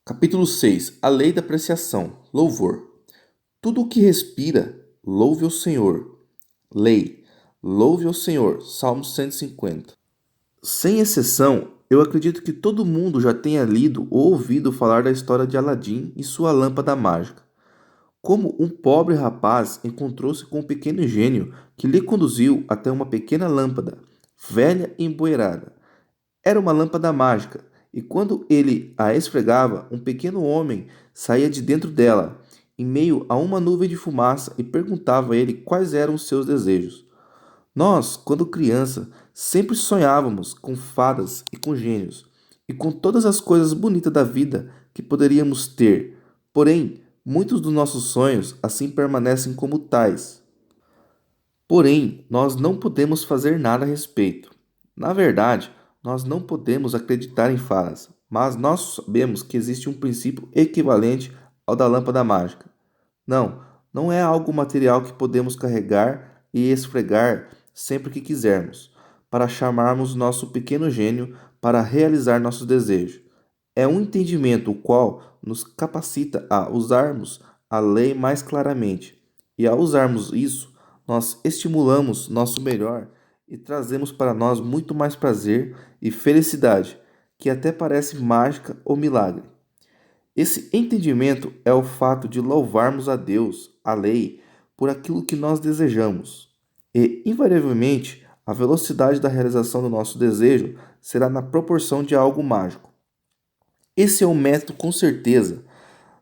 Capítulo 6. A lei da apreciação. Louvor. Tudo o que respira, louve o Senhor. Lei. Louve o Senhor. Salmo 150. Sem exceção, eu acredito que todo mundo já tenha lido ou ouvido falar da história de Aladim e sua lâmpada mágica. Como um pobre rapaz encontrou-se com um pequeno gênio que lhe conduziu até uma pequena lâmpada, velha e empoeirada. Era uma lâmpada mágica, e quando ele a esfregava, um pequeno homem saía de dentro dela, em meio a uma nuvem de fumaça, e perguntava a ele quais eram os seus desejos. Nós, quando criança, sempre sonhávamos com fadas e com gênios, e com todas as coisas bonitas da vida que poderíamos ter. Porém, muitos dos nossos sonhos assim permanecem como tais. Porém, nós não podemos fazer nada a respeito. Na verdade, nós não podemos acreditar em fadas, mas nós sabemos que existe um princípio equivalente ao da lâmpada mágica. Não é algo material que podemos carregar e esfregar sempre que quisermos, para chamarmos nosso pequeno gênio para realizar nossos desejos. É um entendimento o qual nos capacita a usarmos a lei mais claramente, e ao usarmos isso, nós estimulamos nosso melhor e trazemos para nós muito mais prazer e felicidade, que até parece mágica ou milagre. Esse entendimento é o fato de louvarmos a Deus, a lei, por aquilo que nós desejamos. E, invariavelmente, a velocidade da realização do nosso desejo será na proporção de algo mágico. Esse é um método com certeza,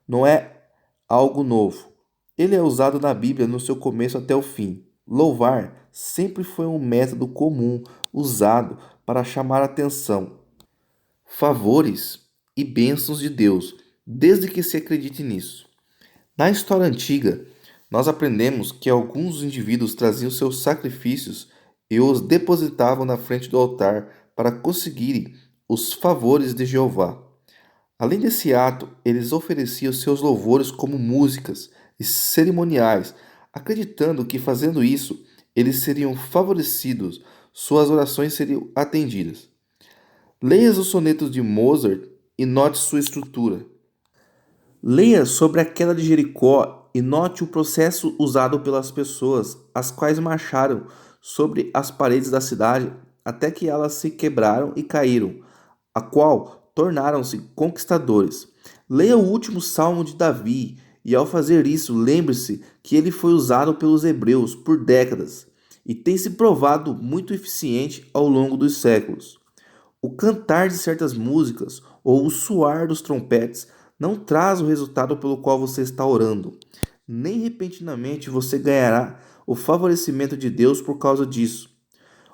não é algo novo. Ele é usado na Bíblia no seu começo até o fim. Louvar sempre foi um método comum usado para chamar a atenção, favores e bênçãos de Deus, desde que se acredite nisso. Na história antiga, nós aprendemos que alguns indivíduos traziam seus sacrifícios e os depositavam na frente do altar para conseguirem os favores de Jeová. Além desse ato, eles ofereciam seus louvores como músicas e cerimoniais, acreditando que fazendo isso, eles seriam favorecidos, suas orações seriam atendidas. Leia os sonetos de Mozart e note sua estrutura. Leia sobre a queda de Jericó e note o processo usado pelas pessoas, as quais marcharam sobre as paredes da cidade até que elas se quebraram e caíram, a qual tornaram-se conquistadores. Leia o último salmo de Davi e, ao fazer isso, lembre-se que ele foi usado pelos hebreus por décadas e tem se provado muito eficiente ao longo dos séculos. O cantar de certas músicas ou o soar dos trompetes não traz o resultado pelo qual você está orando. Nem repentinamente você ganhará o favorecimento de Deus por causa disso.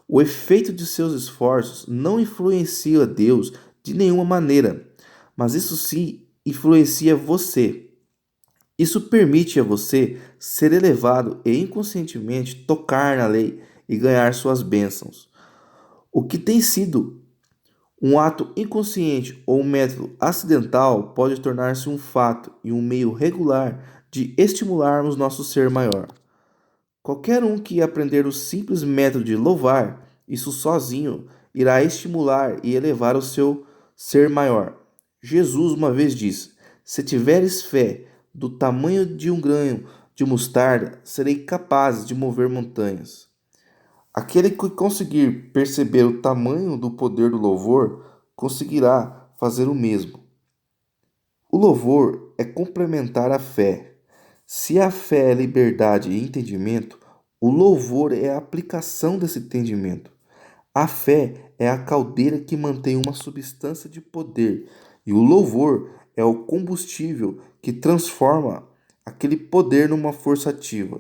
O efeito de seus esforços não influencia Deus de nenhuma maneira, mas isso sim influencia você. Isso permite a você ser elevado e inconscientemente tocar na lei e ganhar suas bênçãos. O que tem sido um ato inconsciente ou um método acidental pode tornar-se um fato e um meio regular de estimularmos nosso ser maior. Qualquer um que aprender o simples método de louvar, isso sozinho irá estimular e elevar o seu ser maior. Jesus uma vez disse: Se tiveres fé do tamanho de um grão de mostarda, serei capaz de mover montanhas. Aquele que conseguir perceber o tamanho do poder do louvor, conseguirá fazer o mesmo. O louvor é complementar à fé. Se a fé é liberdade e entendimento, o louvor é a aplicação desse entendimento. A fé é a caldeira que mantém uma substância de poder, e o louvor é o combustível que transforma aquele poder numa força ativa.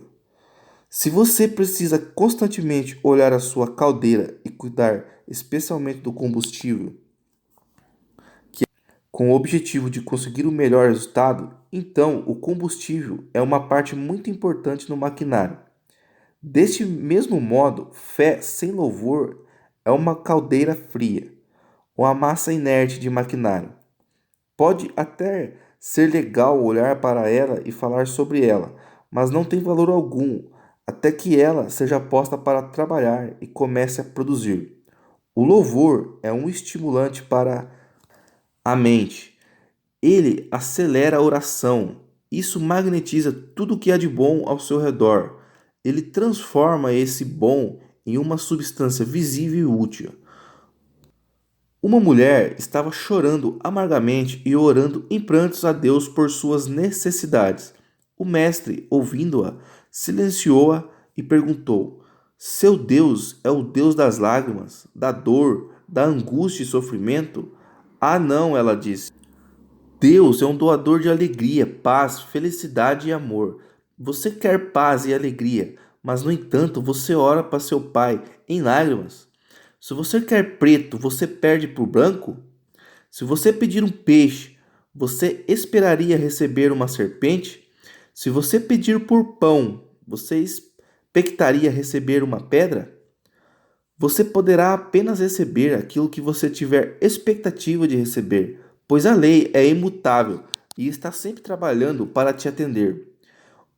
Se você precisa constantemente olhar a sua caldeira e cuidar especialmente do combustível, com o objetivo de conseguir o melhor resultado, então o combustível é uma parte muito importante no maquinário. Deste mesmo modo, fé sem louvor é uma caldeira fria, uma massa inerte de maquinário. Pode até ser legal olhar para ela e falar sobre ela, mas não tem valor algum até que ela seja posta para trabalhar e comece a produzir. O louvor é um estimulante para a mente Ele acelera a oração. Isso magnetiza tudo o que há de bom ao seu redor. Ele transforma esse bom em uma substância visível e útil. Uma mulher estava chorando amargamente e orando em prantos a Deus por suas necessidades. O mestre, ouvindo-a, silenciou-a e perguntou: Seu Deus é o Deus das lágrimas, da dor, da angústia e sofrimento? Ah, não, ela disse. Deus é um doador de alegria, paz, felicidade e amor. Você quer paz e alegria, mas no entanto você ora para seu pai em lágrimas. Se você quer preto, você perde por branco? Se você pedir um peixe, você esperaria receber uma serpente? Se você pedir por pão, você expectaria receber uma pedra? Você poderá apenas receber aquilo que você tiver expectativa de receber, pois a lei é imutável e está sempre trabalhando para te atender.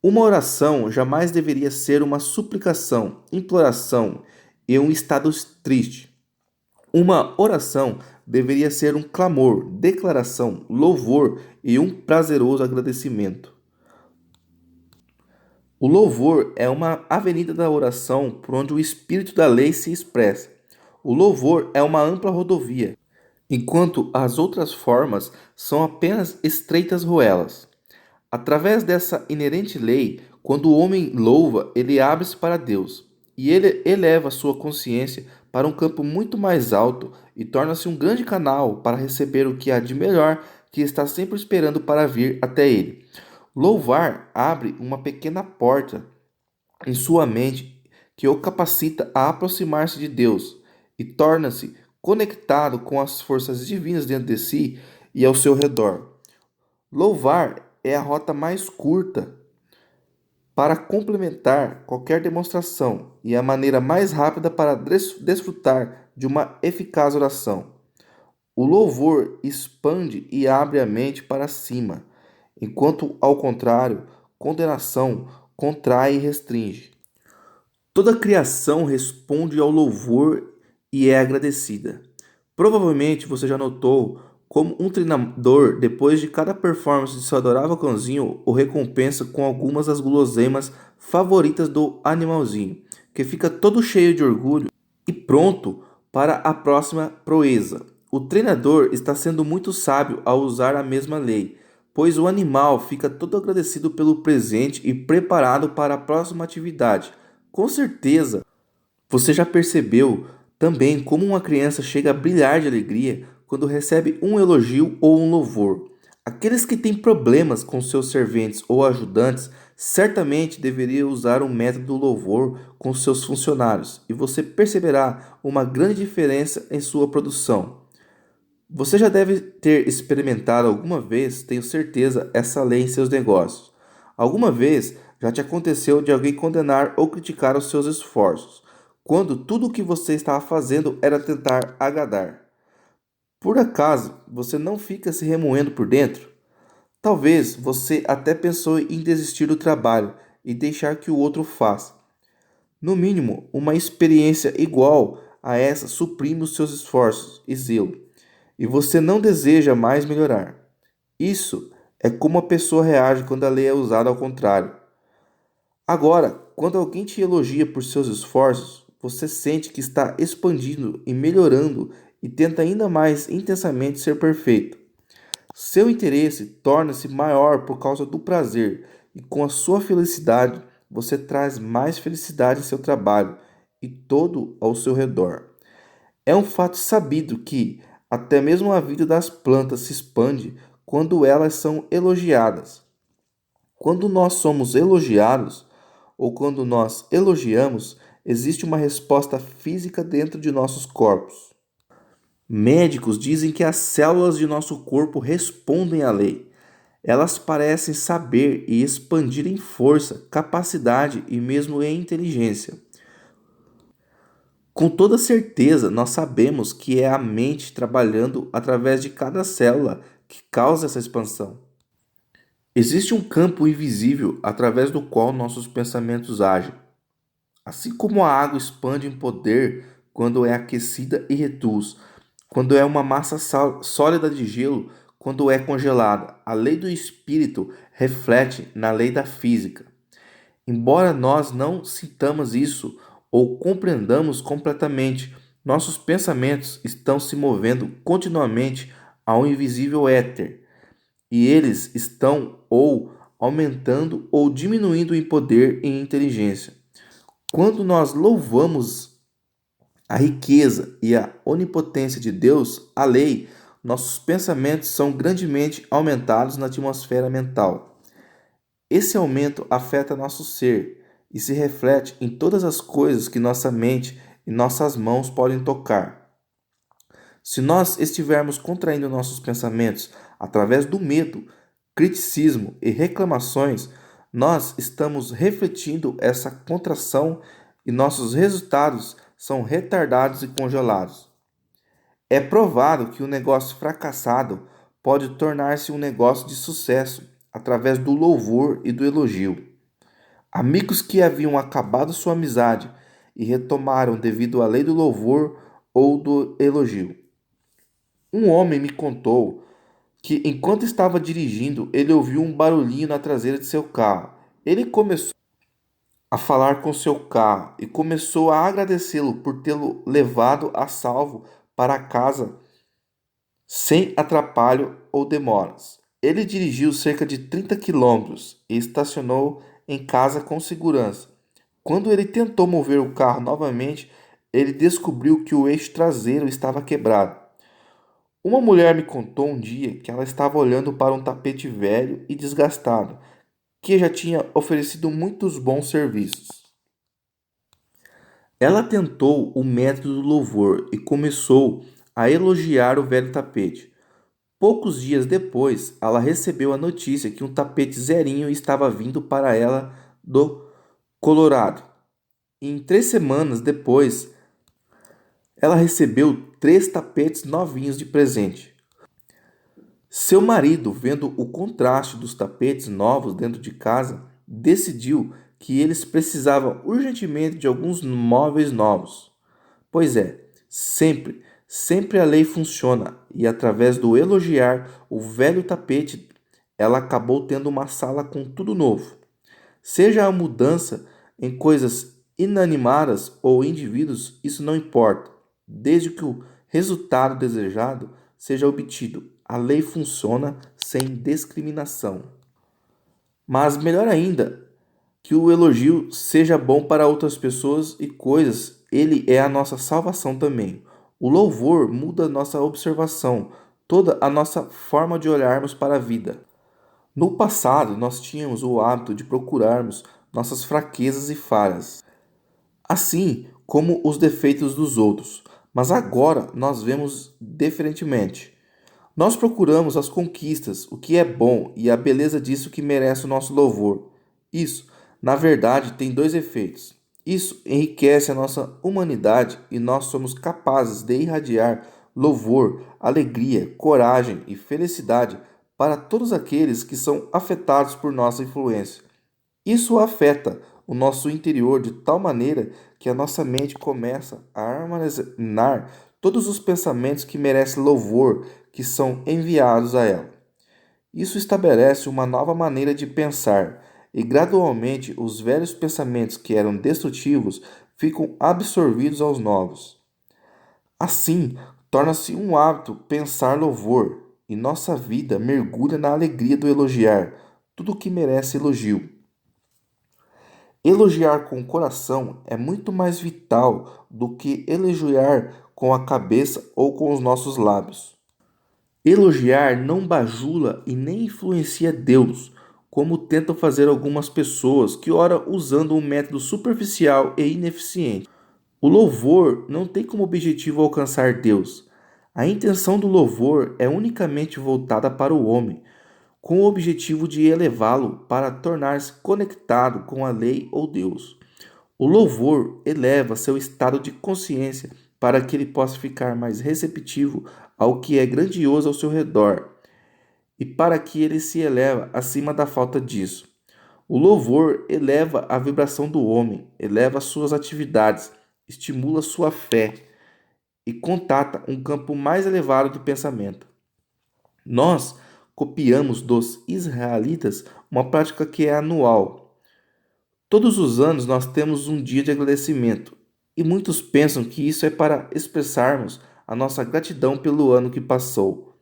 Uma oração jamais deveria ser uma suplicação, imploração e um estado triste. Uma oração deveria ser um clamor, declaração, louvor e um prazeroso agradecimento. O louvor é uma avenida da oração por onde o espírito da lei se expressa. O louvor é uma ampla rodovia, enquanto as outras formas são apenas estreitas ruelas. Através dessa inerente lei, quando o homem louva, ele abre-se para Deus, e ele eleva sua consciência para um campo muito mais alto e torna-se um grande canal para receber o que há de melhor que está sempre esperando para vir até ele. Louvar abre uma pequena porta em sua mente que o capacita a aproximar-se de Deus e torna-se conectado com as forças divinas dentro de si e ao seu redor. Louvar é a rota mais curta para complementar qualquer demonstração e a maneira mais rápida para desfrutar de uma eficaz oração. O louvor expande e abre a mente para cima, enquanto, ao contrário, condenação contrai e restringe. Toda criação responde ao louvor e é agradecida. Provavelmente você já notou como um treinador, depois de cada performance de seu adorável cãozinho, o recompensa com algumas das guloseimas favoritas do animalzinho, que fica todo cheio de orgulho e pronto para a próxima proeza. O treinador está sendo muito sábio ao usar a mesma lei, pois o animal fica todo agradecido pelo presente e preparado para a próxima atividade. Com certeza, você já percebeu também como uma criança chega a brilhar de alegria quando recebe um elogio ou um louvor. Aqueles que têm problemas com seus serventes ou ajudantes certamente deveriam usar o método do louvor com seus funcionários e você perceberá uma grande diferença em sua produção. Você já deve ter experimentado alguma vez, tenho certeza, essa lei em seus negócios. Alguma vez já te aconteceu de alguém condenar ou criticar os seus esforços, quando tudo o que você estava fazendo era tentar agradar. Por acaso você não fica se remoendo por dentro? Talvez você até pensou em desistir do trabalho e deixar que o outro faça. No mínimo, uma experiência igual a essa suprime os seus esforços e zelo, e você não deseja mais melhorar. Isso é como a pessoa reage quando a lei é usada ao contrário. Agora, quando alguém te elogia por seus esforços, você sente que está expandindo e melhorando e tenta ainda mais intensamente ser perfeito. Seu interesse torna-se maior por causa do prazer, e com a sua felicidade, você traz mais felicidade em seu trabalho e todo ao seu redor. É um fato sabido que até mesmo a vida das plantas se expande quando elas são elogiadas. Quando nós somos elogiados ou quando nós elogiamos, existe uma resposta física dentro de nossos corpos. Médicos dizem que as células de nosso corpo respondem à lei. Elas parecem saber e expandir em força, capacidade e mesmo em inteligência. Com toda certeza, nós sabemos que é a mente trabalhando através de cada célula que causa essa expansão. Existe um campo invisível através do qual nossos pensamentos agem. Assim como a água expande em poder quando é aquecida e reduz, quando é uma massa sólida de gelo, quando é congelada. A lei do espírito reflete na lei da física. Embora nós não sintamos isso ou compreendamos completamente, nossos pensamentos estão se movendo continuamente ao invisível éter, e eles estão ou aumentando ou diminuindo em poder e inteligência. Quando nós louvamos a riqueza e a onipotência de Deus, a lei, nossos pensamentos são grandemente aumentados na atmosfera mental. Esse aumento afeta nosso ser e se reflete em todas as coisas que nossa mente e nossas mãos podem tocar. Se nós estivermos contraindo nossos pensamentos através do medo, criticismo e reclamações, nós estamos refletindo essa contração e nossos resultados são retardados e congelados. É provado que um negócio fracassado pode tornar-se um negócio de sucesso através do louvor e do elogio. Amigos que haviam acabado sua amizade e retomaram devido à lei do louvor ou do elogio. Um homem me contou que, enquanto estava dirigindo, ele ouviu um barulhinho na traseira de seu carro. Ele começou a falar com seu carro e começou a agradecê-lo por tê-lo levado a salvo para casa sem atrapalho ou demoras. Ele dirigiu cerca de 30 quilômetros e estacionou em casa com segurança. Quando ele tentou mover o carro novamente, ele descobriu que o eixo traseiro estava quebrado. Uma mulher me contou um dia que ela estava olhando para um tapete velho e desgastado, que já tinha oferecido muitos bons serviços. Ela tentou o método do louvor e começou a elogiar o velho tapete. Poucos dias depois, ela recebeu a notícia que um tapete zerinho estava vindo para ela do Colorado. E em 3 semanas depois, ela recebeu 3 tapetes novinhos de presente. Seu marido, vendo o contraste dos tapetes novos dentro de casa, decidiu que eles precisavam urgentemente de alguns móveis novos. Pois é, sempre a lei funciona, e através do elogiar o velho tapete, ela acabou tendo uma sala com tudo novo. Seja a mudança em coisas inanimadas ou indivíduos, isso não importa, desde que o resultado desejado seja obtido. A lei funciona sem discriminação. Mas melhor ainda, que o elogio seja bom para outras pessoas e coisas, ele é a nossa salvação também. O louvor muda a nossa observação, toda a nossa forma de olharmos para a vida. No passado, nós tínhamos o hábito de procurarmos nossas fraquezas e falhas, assim como os defeitos dos outros, mas agora nós vemos diferentemente. Nós procuramos as conquistas, o que é bom e a beleza disso que merece o nosso louvor. Isso, na verdade, tem dois efeitos. Isso enriquece a nossa humanidade e nós somos capazes de irradiar louvor, alegria, coragem e felicidade para todos aqueles que são afetados por nossa influência. Isso afeta o nosso interior de tal maneira que a nossa mente começa a armazenar todos os pensamentos que merecem louvor que são enviados a ela. Isso estabelece uma nova maneira de pensar e gradualmente os velhos pensamentos que eram destrutivos ficam absorvidos aos novos. Assim, torna-se um hábito pensar louvor e nossa vida mergulha na alegria do elogiar tudo o que merece elogio. Elogiar com o coração é muito mais vital do que elogiar com a cabeça ou com os nossos lábios. Elogiar não bajula e nem influencia Deus, como tentam fazer algumas pessoas que ora usando um método superficial e ineficiente. O louvor não tem como objetivo alcançar Deus. A intenção do louvor é unicamente voltada para o homem, com o objetivo de elevá-lo para tornar-se conectado com a lei ou Deus. O louvor eleva seu estado de consciência para que ele possa ficar mais receptivo ao que é grandioso ao seu redor e para que ele se eleva acima da falta disso. O louvor eleva a vibração do homem, eleva suas atividades, estimula sua fé e contata um campo mais elevado do pensamento. Nós copiamos dos israelitas uma prática que é anual. Todos os anos nós temos um dia de agradecimento, e muitos pensam que isso é para expressarmos a nossa gratidão pelo ano que passou.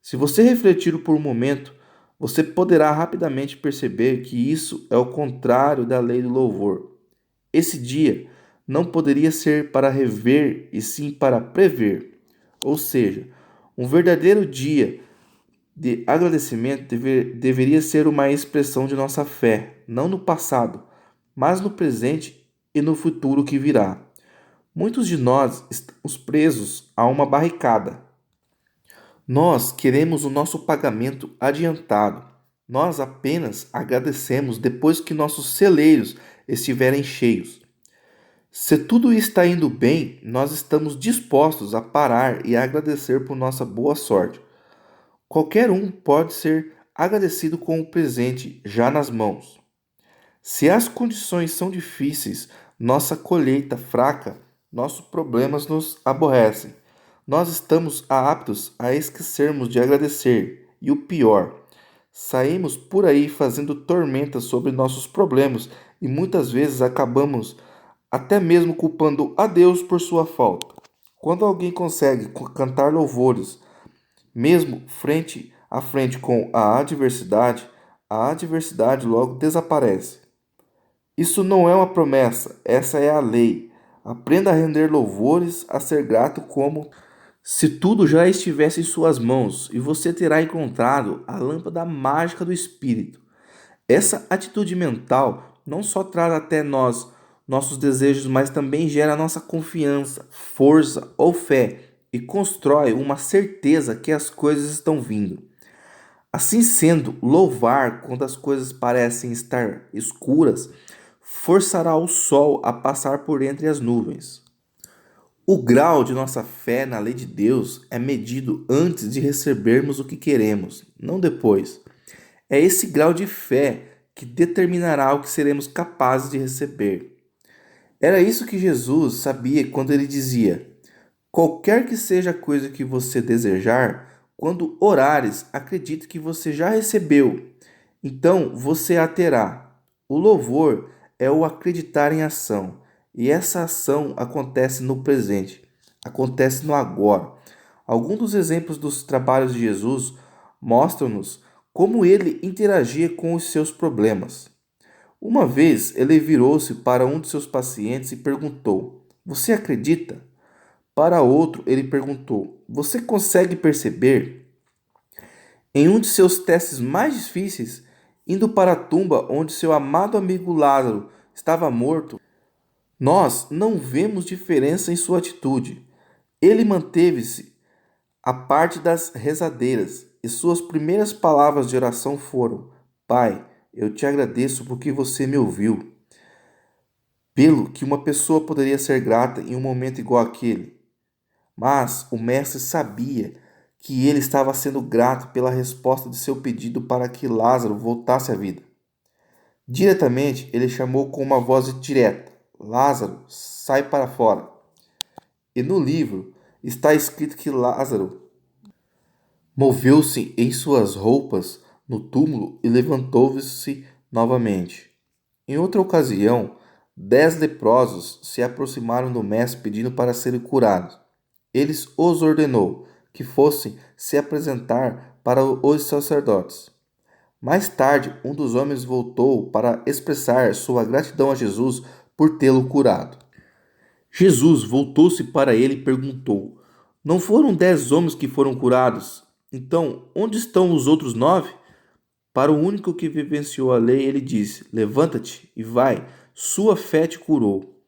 Se você refletir por um momento, você poderá rapidamente perceber que isso é o contrário da lei do louvor. Esse dia não poderia ser para rever e sim para prever. Ou seja, um verdadeiro dia de agradecimento deveria ser uma expressão de nossa fé, não no passado, mas no presente e no futuro que virá. Muitos de nós estamos presos a uma barricada. Nós queremos o nosso pagamento adiantado. Nós apenas agradecemos depois que nossos celeiros estiverem cheios. Se tudo está indo bem, nós estamos dispostos a parar e a agradecer por nossa boa sorte. Qualquer um pode ser agradecido com o presente já nas mãos. Se as condições são difíceis, nossa colheita fraca, nossos problemas nos aborrecem. Nós estamos aptos a esquecermos de agradecer. E o pior, saímos por aí fazendo tormentas sobre nossos problemas e muitas vezes acabamos até mesmo culpando a Deus por sua falta. Quando alguém consegue cantar louvores, mesmo frente a frente com a adversidade logo desaparece. Isso não é uma promessa, essa é a lei. Aprenda a render louvores, a ser grato como se tudo já estivesse em suas mãos e você terá encontrado a lâmpada mágica do Espírito. Essa atitude mental não só traz até nós nossos desejos, mas também gera nossa confiança, força ou fé e constrói uma certeza que as coisas estão vindo. Assim sendo, louvar quando as coisas parecem estar escuras forçará o sol a passar por entre as nuvens. O grau de nossa fé na lei de Deus é medido antes de recebermos o que queremos, não depois. É esse grau de fé que determinará o que seremos capazes de receber. Era isso que Jesus sabia quando ele dizia: qualquer que seja a coisa que você desejar, quando orares, acredite que você já recebeu, então você a terá. O louvor é o acreditar em ação, e essa ação acontece no presente, acontece no agora. Alguns dos exemplos dos trabalhos de Jesus mostram-nos como ele interagia com os seus problemas. Uma vez ele virou-se para um de seus pacientes e perguntou: Você acredita? Para outro, ele perguntou: Você consegue perceber? Em um de seus testes mais difíceis, indo para a tumba onde seu amado amigo Lázaro estava morto, nós não vemos diferença em sua atitude. Ele manteve-se à parte das rezadeiras e suas primeiras palavras de oração foram: Pai, eu te agradeço porque você me ouviu. Pelo que uma pessoa poderia ser grata em um momento igual àquele. Mas o mestre sabia que ele estava sendo grato pela resposta de seu pedido para que Lázaro voltasse à vida. Diretamente, ele chamou com uma voz direta: Lázaro, sai para fora. E no livro está escrito que Lázaro moveu-se em suas roupas no túmulo e levantou-se novamente. Em outra ocasião, 10 leprosos se aproximaram do mestre pedindo para serem curados. Ele os ordenou que fossem se apresentar para os sacerdotes. Mais tarde, um dos homens voltou para expressar sua gratidão a Jesus por tê-lo curado. Jesus voltou-se para ele e perguntou: Não foram 10 homens que foram curados? Então, onde estão os outros 9? Para o único que vivenciou a lei, ele disse: Levanta-te e vai, sua fé te curou.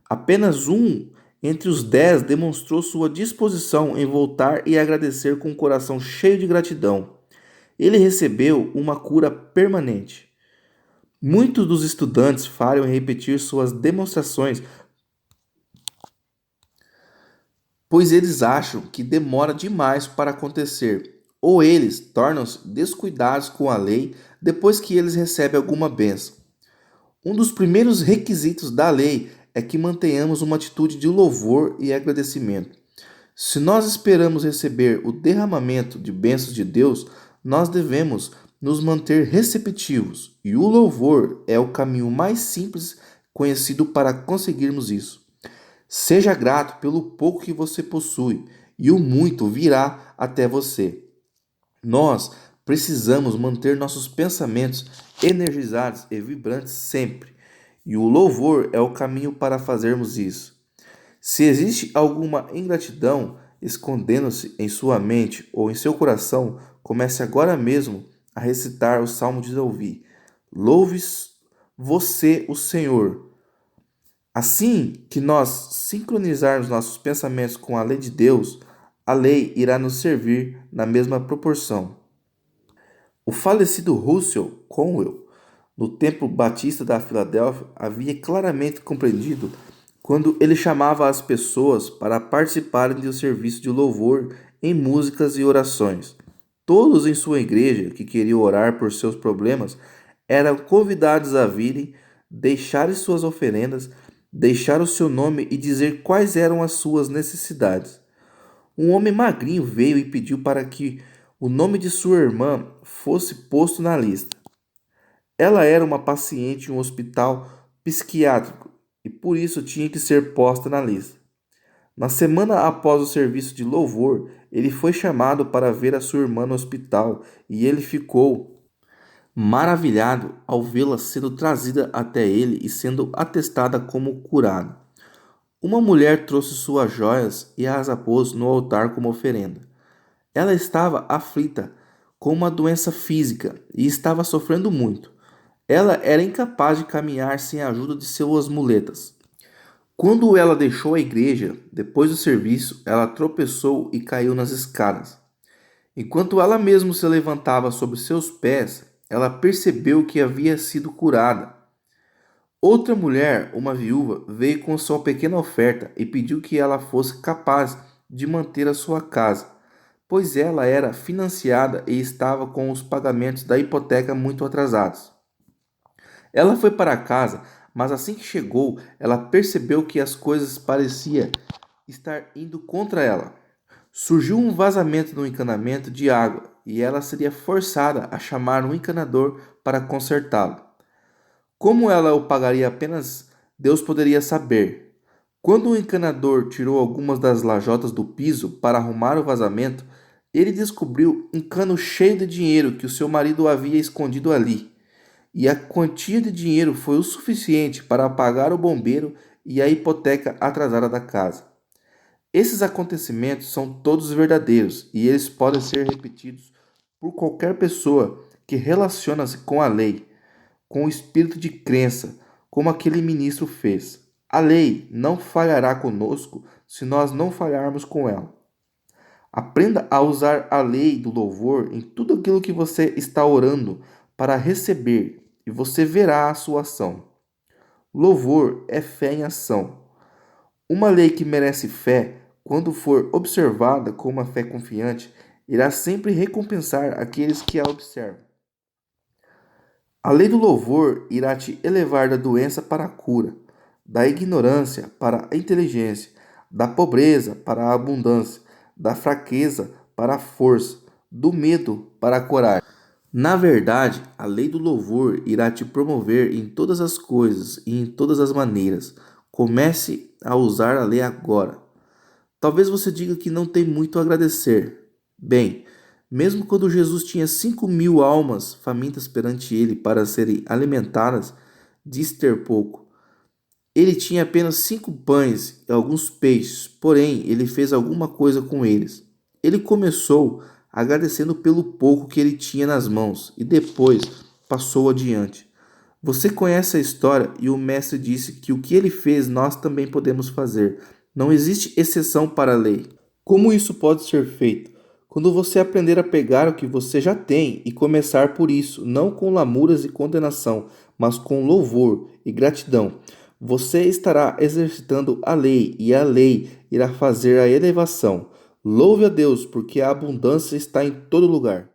Apenas um entre os 10 demonstrou sua disposição em voltar e agradecer com um coração cheio de gratidão. Ele recebeu uma cura permanente. Muitos dos estudantes falham em repetir suas demonstrações, pois eles acham que demora demais para acontecer, ou eles tornam-se descuidados com a lei depois que eles recebem alguma bênção. Um dos primeiros requisitos da lei é que mantenhamos uma atitude de louvor e agradecimento. Se nós esperamos receber o derramamento de bênçãos de Deus, nós devemos nos manter receptivos, e o louvor é o caminho mais simples conhecido para conseguirmos isso. Seja grato pelo pouco que você possui, e o muito virá até você. Nós precisamos manter nossos pensamentos energizados e vibrantes sempre, e o louvor é o caminho para fazermos isso. Se existe alguma ingratidão escondendo-se em sua mente ou em seu coração, comece agora mesmo a recitar o Salmo de Davi. Louve você o Senhor. Assim que nós sincronizarmos nossos pensamentos com a lei de Deus, a lei irá nos servir na mesma proporção. O falecido Russell Conwell, no Templo Batista da Filadélfia, havia claramente compreendido quando ele chamava as pessoas para participarem do serviço de louvor em músicas e orações. Todos em sua igreja que queriam orar por seus problemas eram convidados a virem, deixarem suas oferendas, deixar o seu nome e dizer quais eram as suas necessidades. Um homem magrinho veio e pediu para que o nome de sua irmã fosse posto na lista. Ela era uma paciente em um hospital psiquiátrico e por isso tinha que ser posta na lista. Na semana após o serviço de louvor, ele foi chamado para ver a sua irmã no hospital e ele ficou maravilhado ao vê-la sendo trazida até ele e sendo atestada como curada. Uma mulher trouxe suas joias e as pôs no altar como oferenda. Ela estava aflita com uma doença física e estava sofrendo muito. Ela era incapaz de caminhar sem a ajuda de suas muletas. Quando ela deixou a igreja, depois do serviço, ela tropeçou e caiu nas escadas. Enquanto ela mesma se levantava sobre seus pés, ela percebeu que havia sido curada. Outra mulher, uma viúva, veio com sua pequena oferta e pediu que ela fosse capaz de manter a sua casa, pois ela era financiada e estava com os pagamentos da hipoteca muito atrasados. Ela foi para casa, mas assim que chegou, ela percebeu que as coisas pareciam estar indo contra ela. Surgiu um vazamento no encanamento de água e ela seria forçada a chamar um encanador para consertá-lo. Como ela o pagaria apenas Deus poderia saber. Quando o encanador tirou algumas das lajotas do piso para arrumar o vazamento, ele descobriu um cano cheio de dinheiro que o seu marido havia escondido ali. E a quantia de dinheiro foi o suficiente para pagar o bombeiro e a hipoteca atrasada da casa. Esses acontecimentos são todos verdadeiros e eles podem ser repetidos por qualquer pessoa que relaciona-se com a lei, com o espírito de crença, como aquele ministro fez. A lei não falhará conosco se nós não falharmos com ela. Aprenda a usar a lei do louvor em tudo aquilo que você está orando para receber e você verá a sua ação. Louvor é fé em ação. Uma lei que merece fé, quando for observada com uma fé confiante, irá sempre recompensar aqueles que a observam. A lei do louvor irá te elevar da doença para a cura, da ignorância para a inteligência, da pobreza para a abundância, da fraqueza para a força, do medo para a coragem. Na verdade, a lei do louvor irá te promover em todas as coisas e em todas as maneiras. Comece a usar a lei agora. Talvez você diga que não tem muito a agradecer. Bem, mesmo quando Jesus tinha 5.000 almas famintas perante ele para serem alimentadas, disse ter pouco. Ele tinha apenas 5 pães e alguns peixes, porém ele fez alguma coisa com eles. Ele começou agradecendo pelo pouco que ele tinha nas mãos e depois passou adiante. Você conhece a história e o mestre disse que o que ele fez nós também podemos fazer. Não existe exceção para a lei. Como isso pode ser feito? Quando você aprender a pegar o que você já tem e começar por isso, não com lamuras e condenação, mas com louvor e gratidão, você estará exercitando a lei e a lei irá fazer a elevação. Louve a Deus, porque a abundância está em todo lugar.